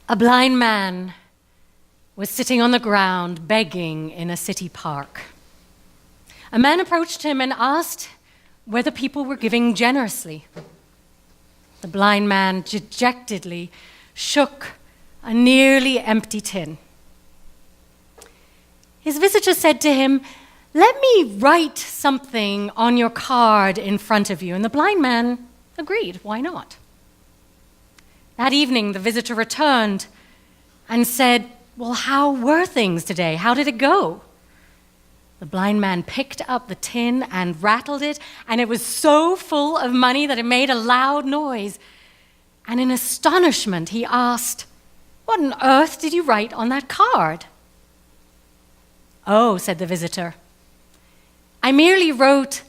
A blind man was sitting on the ground begging in a city park. A man approached him and asked whether people were giving generously. The blind man dejectedly shook a nearly empty tin. His visitor said to him, "Let me write something on your card in front of you." And the blind man agreed, why not? That evening, the visitor returned and said, "Well, how were things today? How did it go?" The blind man picked up the tin and rattled it, and it was so full of money that it made a loud noise. And in astonishment, he asked, "What on earth did you write on that card?" "Oh," said the visitor, "I merely wrote,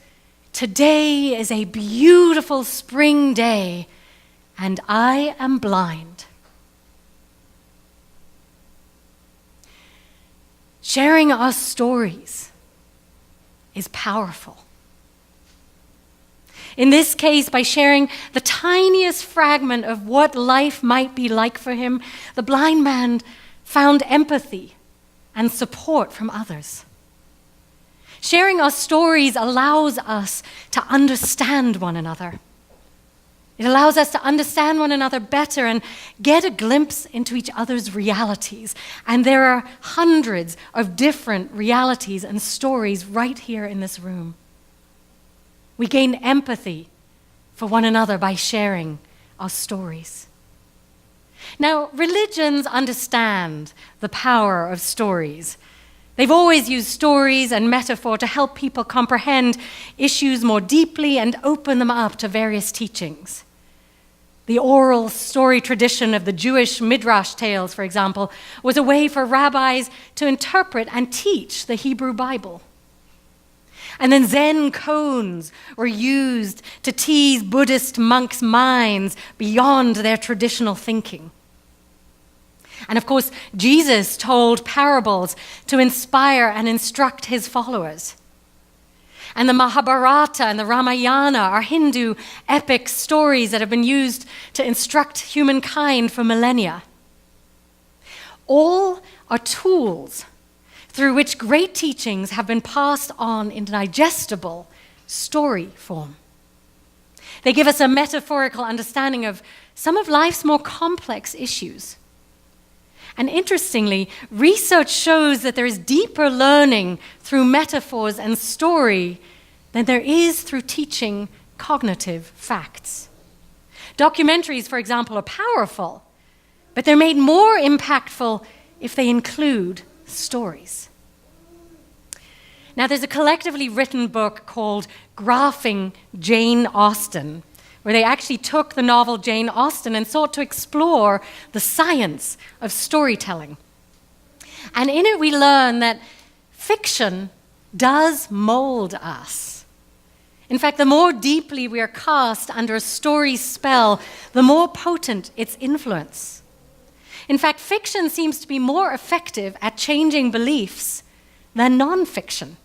'Today is a beautiful spring day, and I am blind.'" Sharing our stories is powerful. In this case, by sharing the tiniest fragment of what life might be like for him, the blind man found empathy and support from others. Sharing our stories allows us to understand one another. It allows us to understand one another better and get a glimpse into each other's realities. And there are hundreds of different realities and stories right here in this room. We gain empathy for one another by sharing our stories. Now, religions understand the power of stories. They've always used stories and metaphor to help people comprehend issues more deeply and open them up to various teachings. The oral story tradition of the Jewish Midrash tales, for example, was a way for rabbis to interpret and teach the Hebrew Bible. And then Zen koans were used to tease Buddhist monks' minds beyond their traditional thinking. And of course, Jesus told parables to inspire and instruct his followers. And the Mahabharata and the Ramayana are Hindu epic stories that have been used to instruct humankind for millennia. All are tools through which great teachings have been passed on in digestible story form. They give us a metaphorical understanding of some of life's more complex issues. And interestingly, research shows that there is deeper learning through metaphors and story than there is through teaching cognitive facts. Documentaries, for example, are powerful, but they're made more impactful if they include stories. Now, there's a collectively written book called Graphing Jane Austen, where they actually took the novel Jane Austen and sought to explore the science of storytelling. And in it we learn that fiction does mold us. In fact, the more deeply we are cast under a story's spell, the more potent its influence. In fact, fiction seems to be more effective at changing beliefs than nonfiction,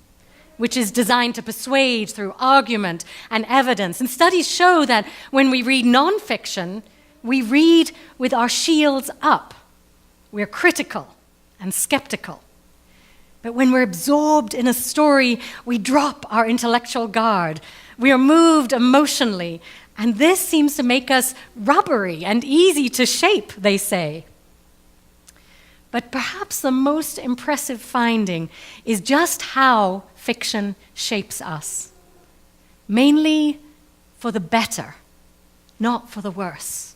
which is designed to persuade through argument and evidence. And studies show that when we read nonfiction, we read with our shields up. We're critical and skeptical. But when we're absorbed in a story, we drop our intellectual guard. We are moved emotionally, and this seems to make us rubbery and easy to shape, they say. But perhaps the most impressive finding is just how fiction shapes us. Mainly for the better, not for the worse.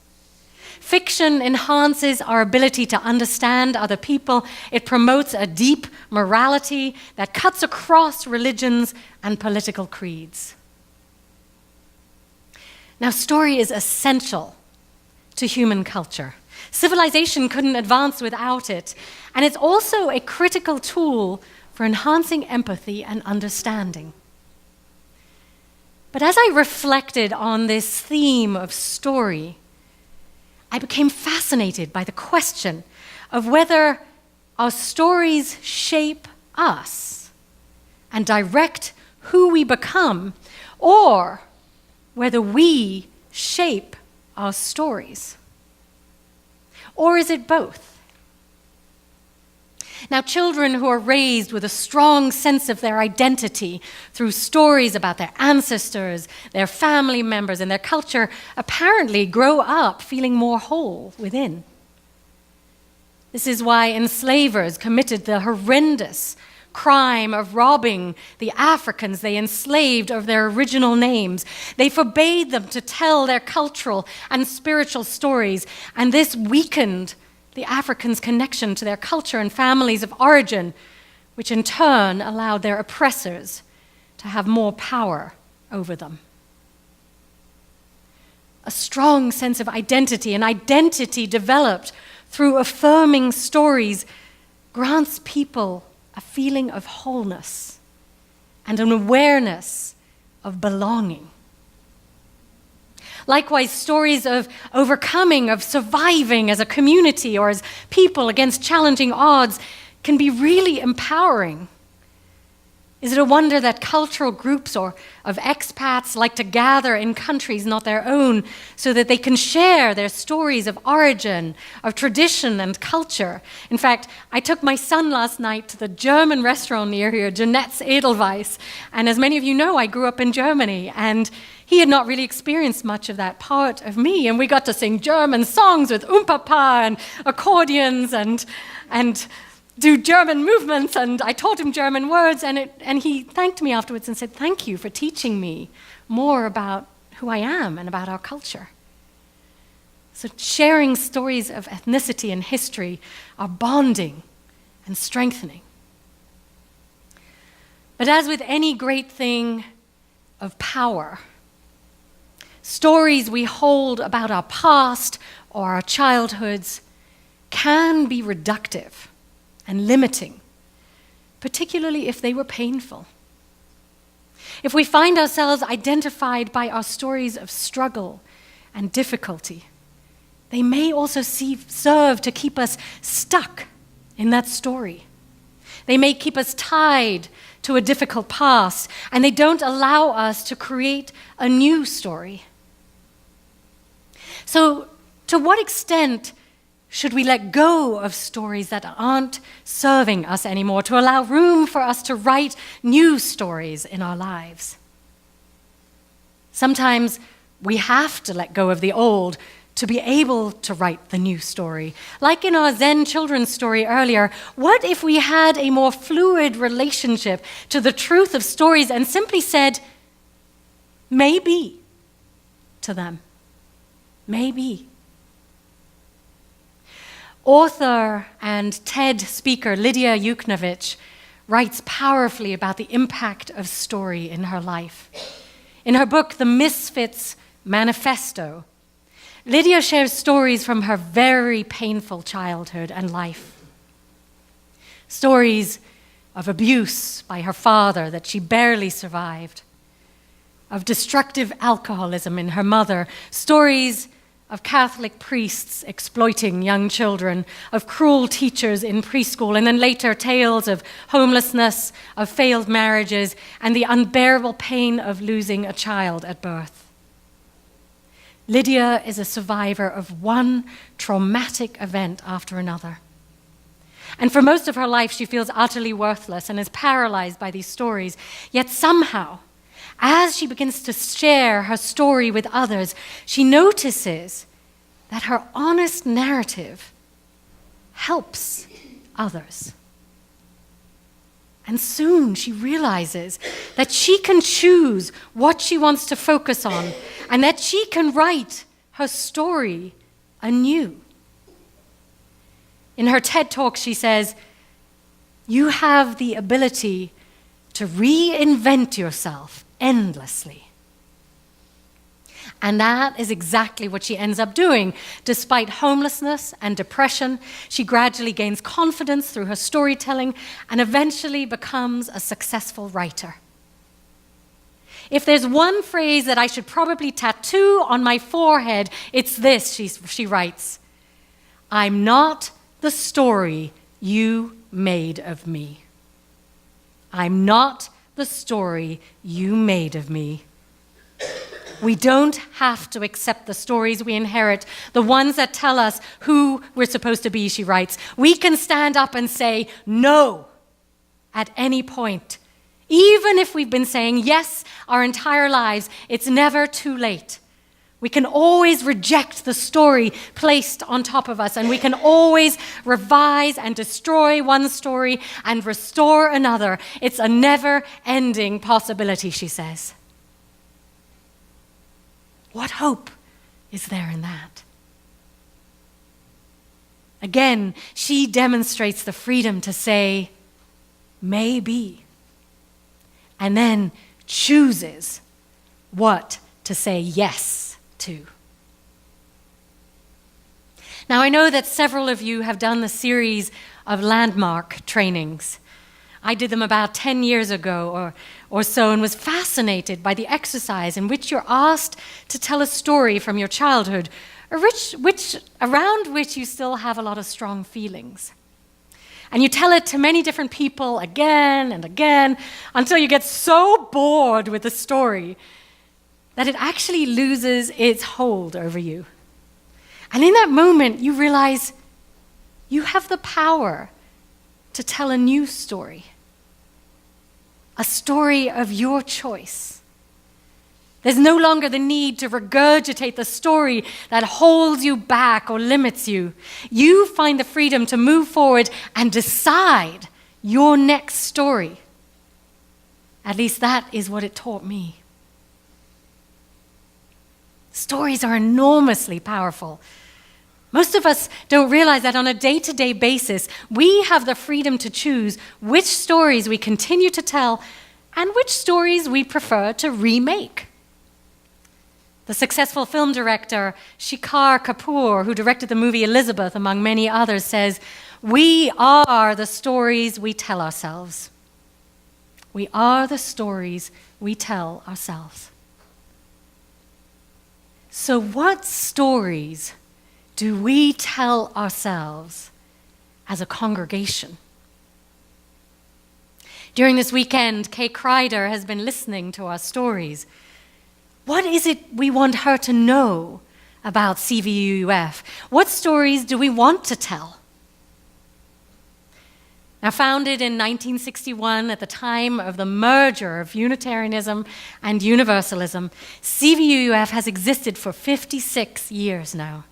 Fiction enhances our ability to understand other people. It promotes a deep morality that cuts across religions and political creeds. Now, story is essential to human culture. Civilization couldn't advance without it, and it's also a critical tool for enhancing empathy and understanding. But as I reflected on this theme of story, I became fascinated by the question of whether our stories shape us and direct who we become, or whether we shape our stories. Or is it both? Now, children who are raised with a strong sense of their identity through stories about their ancestors, their family members, and their culture apparently grow up feeling more whole within. This is why enslavers committed the horrendous crime of robbing the Africans they enslaved of their original names. They forbade them to tell their cultural and spiritual stories, and this weakened the Africans' connection to their culture and families of origin, which in turn allowed their oppressors to have more power over them. A strong sense of identity, an identity developed through affirming stories, grants people a feeling of wholeness and an awareness of belonging. Likewise, stories of overcoming, of surviving as a community or as people against challenging odds can be really empowering. Is it a wonder that cultural groups or of expats like to gather in countries not their own so that they can share their stories of origin, of tradition and culture? In fact, I took my son last night to the German restaurant near here, Jeanette's Edelweiss, and as many of you know, I grew up in Germany, and he had not really experienced much of that part of me, and we got to sing German songs with Papa and accordions and do German movements, and I taught him German words, and he thanked me afterwards and said, "Thank you for teaching me more about who I am and about our culture." So sharing stories of ethnicity and history are bonding and strengthening. But as with any great thing of power, stories we hold about our past or our childhoods can be reductive and limiting, particularly if they were painful. If we find ourselves identified by our stories of struggle and difficulty, they may also serve to keep us stuck in that story. They may keep us tied to a difficult past, and they don't allow us to create a new story. So, to what extent should we let go of stories that aren't serving us anymore to allow room for us to write new stories in our lives? Sometimes we have to let go of the old to be able to write the new story. Like in our Zen children's story earlier, what if we had a more fluid relationship to the truth of stories and simply said, maybe, to them? Maybe. Author and TED speaker Lydia Yuknovich writes powerfully about the impact of story in her life. In her book, The Misfits Manifesto, Lydia shares stories from her very painful childhood and life. Stories of abuse by her father that she barely survived, of destructive alcoholism in her mother, stories of Catholic priests exploiting young children, of cruel teachers in preschool, and then later tales of homelessness, of failed marriages, and the unbearable pain of losing a child at birth. Lydia is a survivor of one traumatic event after another. And for most of her life, she feels utterly worthless and is paralyzed by these stories. Yet somehow, as she begins to share her story with others, she notices that her honest narrative helps others. And soon she realizes that she can choose what she wants to focus on and that she can write her story anew. In her TED Talk, she says, "You have the ability to reinvent yourself endlessly." And that is exactly what she ends up doing. Despite homelessness and depression, she gradually gains confidence through her storytelling and eventually becomes a successful writer. If there's one phrase that I should probably tattoo on my forehead, it's this, she writes, "I'm not the story you made of me. I'm not the story you made of me. We don't have to accept the stories we inherit, the ones that tell us who we're supposed to be, she writes. We can stand up and say no at any point. Even if we've been saying yes our entire lives, it's never too late. We can always reject the story placed on top of us, and we can always revise and destroy one story and restore another. It's a never-ending possibility, she says. What hope is there in that? Again, she demonstrates the freedom to say, maybe, and then chooses what to say yes to. Now, I know that several of you have done the series of landmark trainings. I did them about 10 years ago or so, and was fascinated by the exercise in which you're asked to tell a story from your childhood, around which you still have a lot of strong feelings. And you tell it to many different people again and again until you get so bored with the story that it actually loses its hold over you. And in that moment, you realize you have the power to tell a new story, a story of your choice. There's no longer the need to regurgitate the story that holds you back or limits you. You find the freedom to move forward and decide your next story. At least that is what it taught me. Stories are enormously powerful. Most of us don't realize that on a day-to-day basis, we have the freedom to choose which stories we continue to tell and which stories we prefer to remake. The successful film director Shekhar Kapoor, who directed the movie Elizabeth, among many others, says, "We are the stories we tell ourselves." We are the stories we tell ourselves. So what stories do we tell ourselves as a congregation? During this weekend, Kay Crider has been listening to our stories. What is it we want her to know about CVUF? What stories do we want to tell? Now, founded in 1961 at the time of the merger of Unitarianism and Universalism, CVUF has existed for 56 years now.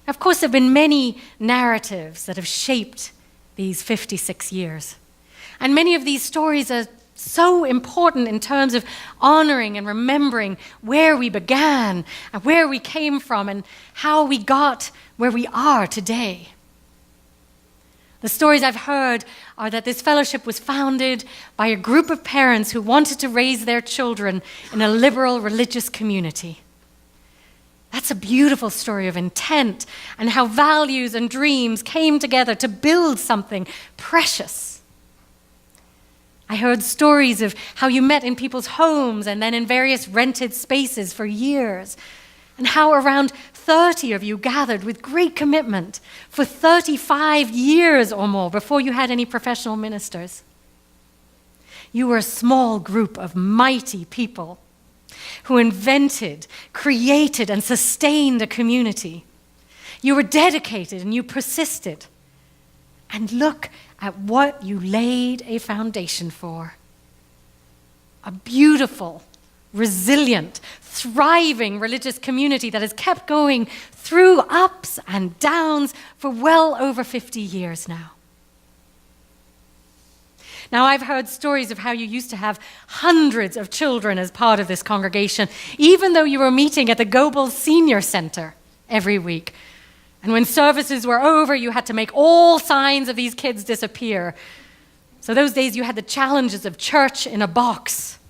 Of course, there have been many narratives that have shaped these 56 years. And many of these stories are so important in terms of honoring and remembering where we began and where we came from and how we got where we are today. The stories I've heard are that this fellowship was founded by a group of parents who wanted to raise their children in a liberal religious community. That's a beautiful story of intent and how values and dreams came together to build something precious. I heard stories of how you met in people's homes and then in various rented spaces for years, and how around 30 of you gathered with great commitment for 35 years or more before you had any professional ministers. You were a small group of mighty people who invented, created, and sustained a community. You were dedicated and you persisted. And look at what you laid a foundation for. A beautiful, resilient, thriving religious community that has kept going through ups and downs for well over 50 years now. Now, I've heard stories of how you used to have hundreds of children as part of this congregation, even though you were meeting at the Goebbels Senior Center every week. And when services were over, you had to make all signs of these kids disappear. So those days you had the challenges of church in a box.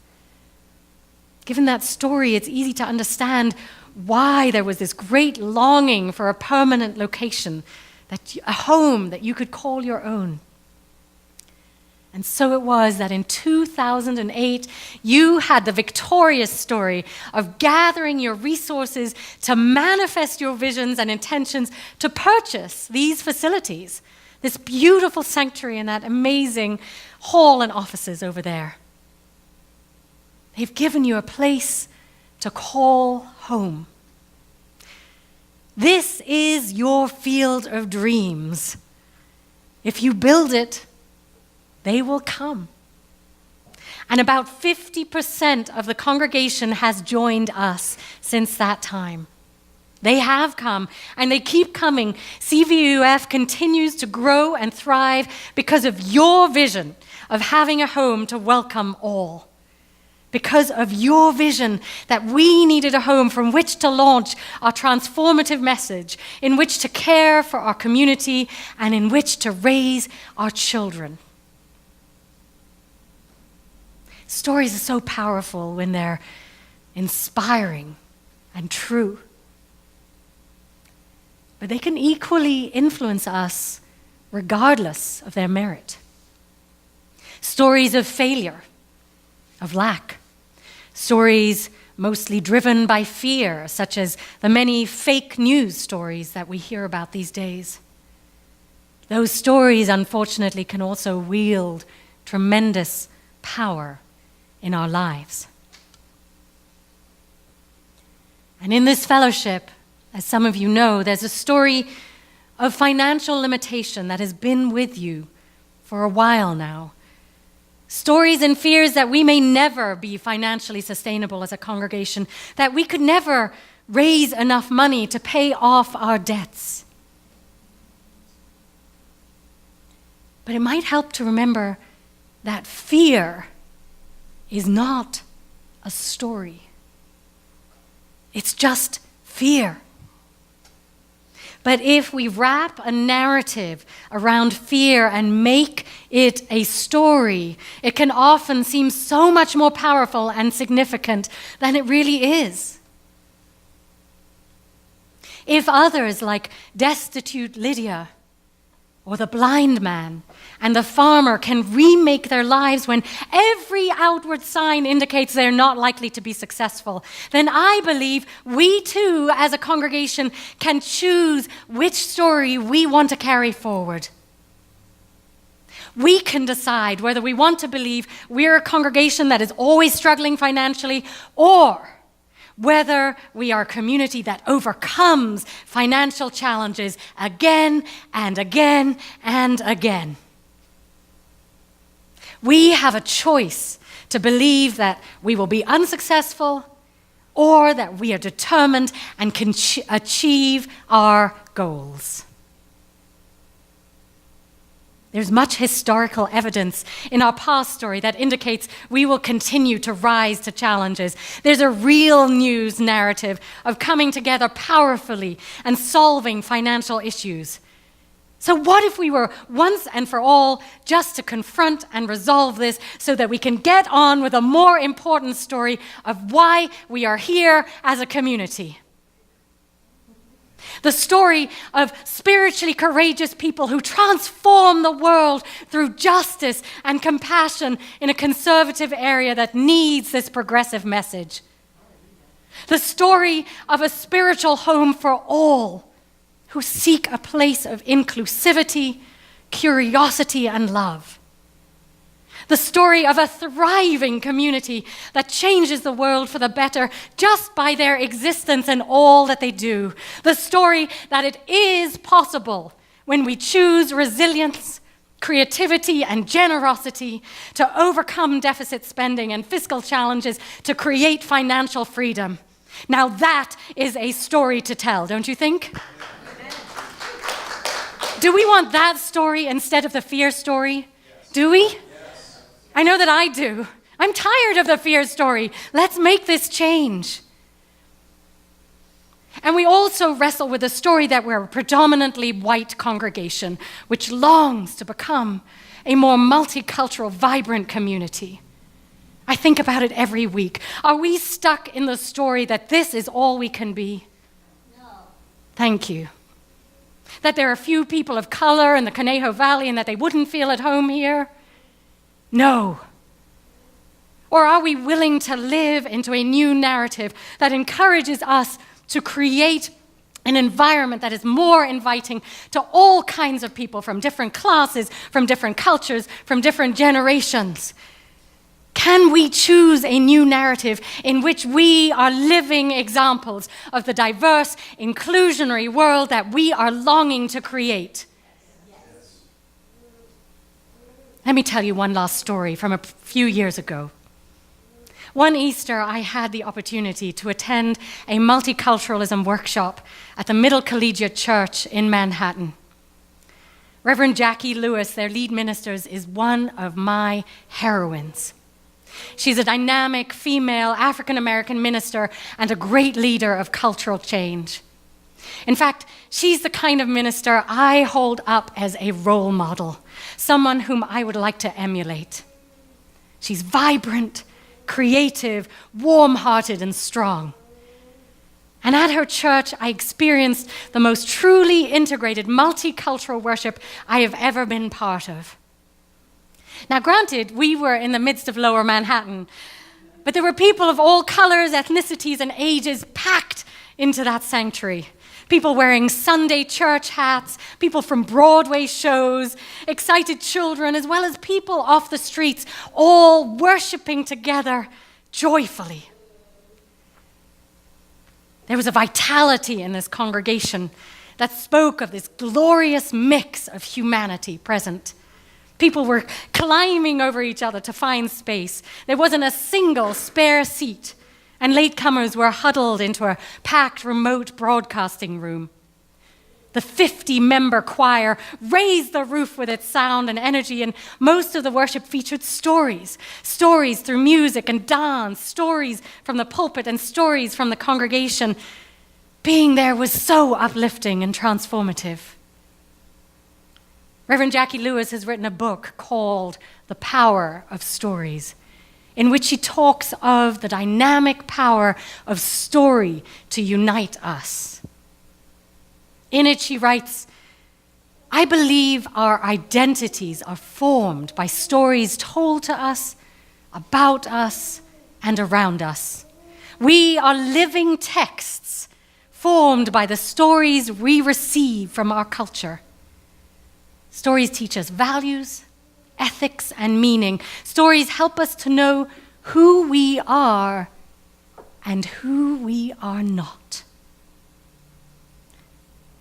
Given that story, it's easy to understand why there was this great longing for a permanent location, a home that you could call your own. And so it was that in 2008, you had the victorious story of gathering your resources to manifest your visions and intentions to purchase these facilities, this beautiful sanctuary and that amazing hall and offices over there. They've given you a place to call home. This is your field of dreams. If you build it, they will come. And about 50% of the congregation has joined us since that time. They have come, and they keep coming. CVUF continues to grow and thrive because of your vision of having a home to welcome all. Because of your vision that we needed a home from which to launch our transformative message, in which to care for our community, and in which to raise our children. Stories are so powerful when they're inspiring and true. But they can equally influence us regardless of their merit. Stories of failure, of lack, stories mostly driven by fear, such as the many fake news stories that we hear about these days. Those stories, unfortunately, can also wield tremendous power in our lives. And in this fellowship, as some of you know, there's a story of financial limitation that has been with you for a while now. Stories and fears that we may never be financially sustainable as a congregation, that we could never raise enough money to pay off our debts. But it might help to remember that fear is not a story. It's just fear. But if we wrap a narrative around fear and make it a story, it can often seem so much more powerful and significant than it really is. If others like destitute Lydia, or the blind man and the farmer can remake their lives when every outward sign indicates they're not likely to be successful, then I believe we too, as a congregation, can choose which story we want to carry forward. We can decide whether we want to believe we're a congregation that is always struggling financially, or whether we are a community that overcomes financial challenges again and again and again. We have a choice to believe that we will be unsuccessful, or that we are determined and can achieve our goals. There's much historical evidence in our past story that indicates we will continue to rise to challenges. There's a real news narrative of coming together powerfully and solving financial issues. So what if we were once and for all just to confront and resolve this so that we can get on with a more important story of why we are here as a community? The story of spiritually courageous people who transform the world through justice and compassion in a conservative area that needs this progressive message. The story of a spiritual home for all who seek a place of inclusivity, curiosity, and love. The story of a thriving community that changes the world for the better just by their existence and all that they do. The story that it is possible when we choose resilience, creativity, and generosity to overcome deficit spending and fiscal challenges to create financial freedom. Now that is a story to tell, don't you think? Do we want that story instead of the fear story? Yes. Do we? I know that I do. I'm tired of the fear story. Let's make this change. And we also wrestle with the story that we're a predominantly white congregation, which longs to become a more multicultural, vibrant community. I think about it every week. Are we stuck in the story that this is all we can be? No. Thank you. That there are few people of color in the Conejo Valley and that they wouldn't feel at home here? No. Or are we willing to live into a new narrative that encourages us to create an environment that is more inviting to all kinds of people from different classes, from different cultures, from different generations? Can we choose a new narrative in which we are living examples of the diverse, inclusionary world that we are longing to create? Let me tell you one last story from a few years ago. One Easter, I had the opportunity to attend a multiculturalism workshop at the Middle Collegiate Church in Manhattan. Reverend Jackie Lewis, their lead minister, is one of my heroines. She's a dynamic female African-American minister and a great leader of cultural change. In fact, she's the kind of minister I hold up as a role model, someone whom I would like to emulate. She's vibrant, creative, warm-hearted, and strong. And at her church, I experienced the most truly integrated multicultural worship I have ever been part of. Now, granted, we were in the midst of Lower Manhattan, but there were people of all colors, ethnicities, and ages packed into that sanctuary. People wearing Sunday church hats, people from Broadway shows, excited children, as well as people off the streets, all worshiping together joyfully. There was a vitality in this congregation that spoke of this glorious mix of humanity present. People were climbing over each other to find space. There wasn't a single spare seat, and latecomers were huddled into a packed remote broadcasting room. The 50-member choir raised the roof with its sound and energy, and most of the worship featured stories through music and dance, stories from the pulpit and stories from the congregation. Being there was so uplifting and transformative. Reverend Jackie Lewis has written a book called The Power of Stories, in which she talks of the dynamic power of story to unite us. In it, she writes, "I believe our identities are formed by stories told to us, about us, and around us. We are living texts formed by the stories we receive from our culture. Stories teach us values, ethics, and meaning. Stories help us to know who we are and who we are not."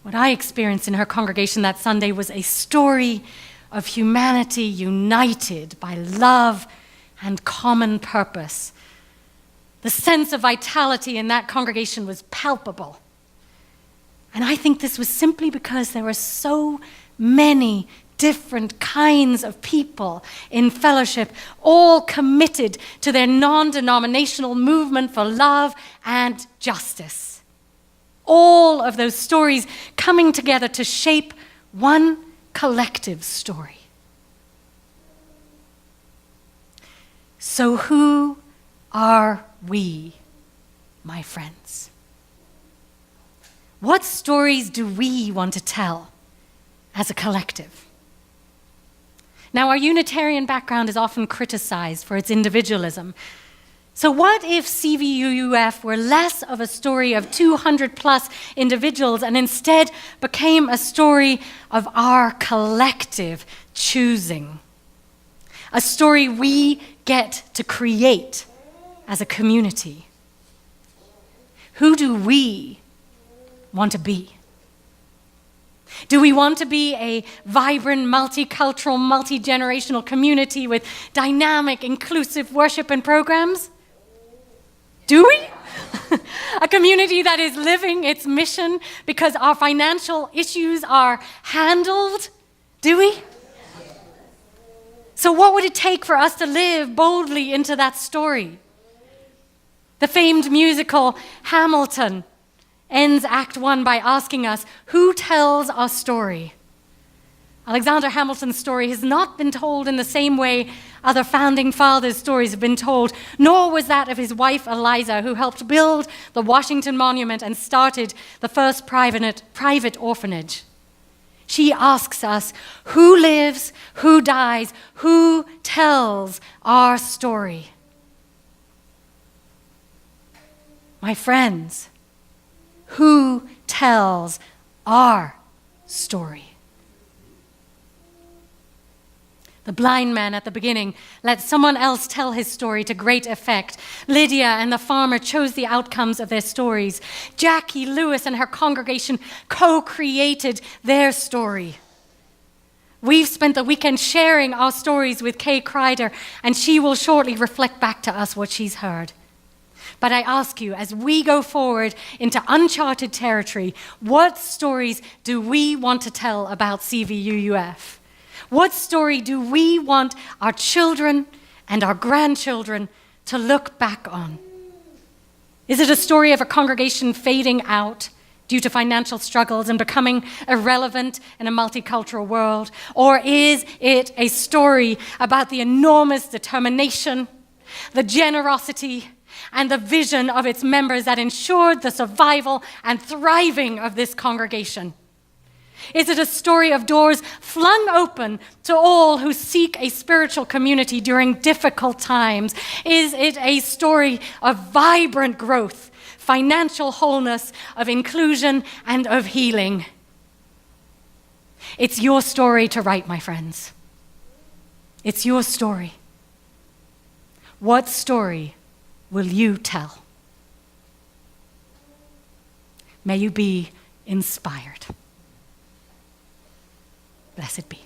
What I experienced in her congregation that Sunday was a story of humanity united by love and common purpose. The sense of vitality in that congregation was palpable. And I think this was simply because there were so many different kinds of people in fellowship, all committed to their non-denominational movement for love and justice. All of those stories coming together to shape one collective story. So who are we, my friends? What stories do we want to tell as a collective? Now, our Unitarian background is often criticized for its individualism. So what if CVUUF were less of a story of 200 plus individuals and instead became a story of our collective choosing? A story we get to create as a community. Who do we want to be? Do we want to be a vibrant, multicultural, multi-generational community with dynamic, inclusive worship and programs? Do we? A community that is living its mission because our financial issues are handled? Do we? So what would it take for us to live boldly into that story? The famed musical Hamilton ends Act 1 by asking us, who tells our story? Alexander Hamilton's story has not been told in the same way other founding fathers' stories have been told, nor was that of his wife Eliza, who helped build the Washington Monument and started the first private orphanage. She asks us, who lives, who dies, who tells our story? My friends, who tells our story? The blind man at the beginning let someone else tell his story to great effect. Lydia and the farmer chose the outcomes of their stories. Jackie Lewis and her congregation co-created their story. We've spent the weekend sharing our stories with Kay Crider, and she will shortly reflect back to us what she's heard. But I ask you, as we go forward into uncharted territory, what stories do we want to tell about CVUUF? What story do we want our children and our grandchildren to look back on? Is it a story of a congregation fading out due to financial struggles and becoming irrelevant in a multicultural world? Or is it a story about the enormous determination, the generosity, and the vision of its members that ensured the survival and thriving of this congregation? Is it a story of doors flung open to all who seek a spiritual community during difficult times? Is it a story of vibrant growth, financial wholeness, of inclusion, and of healing? It's your story to write, my friends. It's your story. What story will you tell? May you be inspired. Blessed be.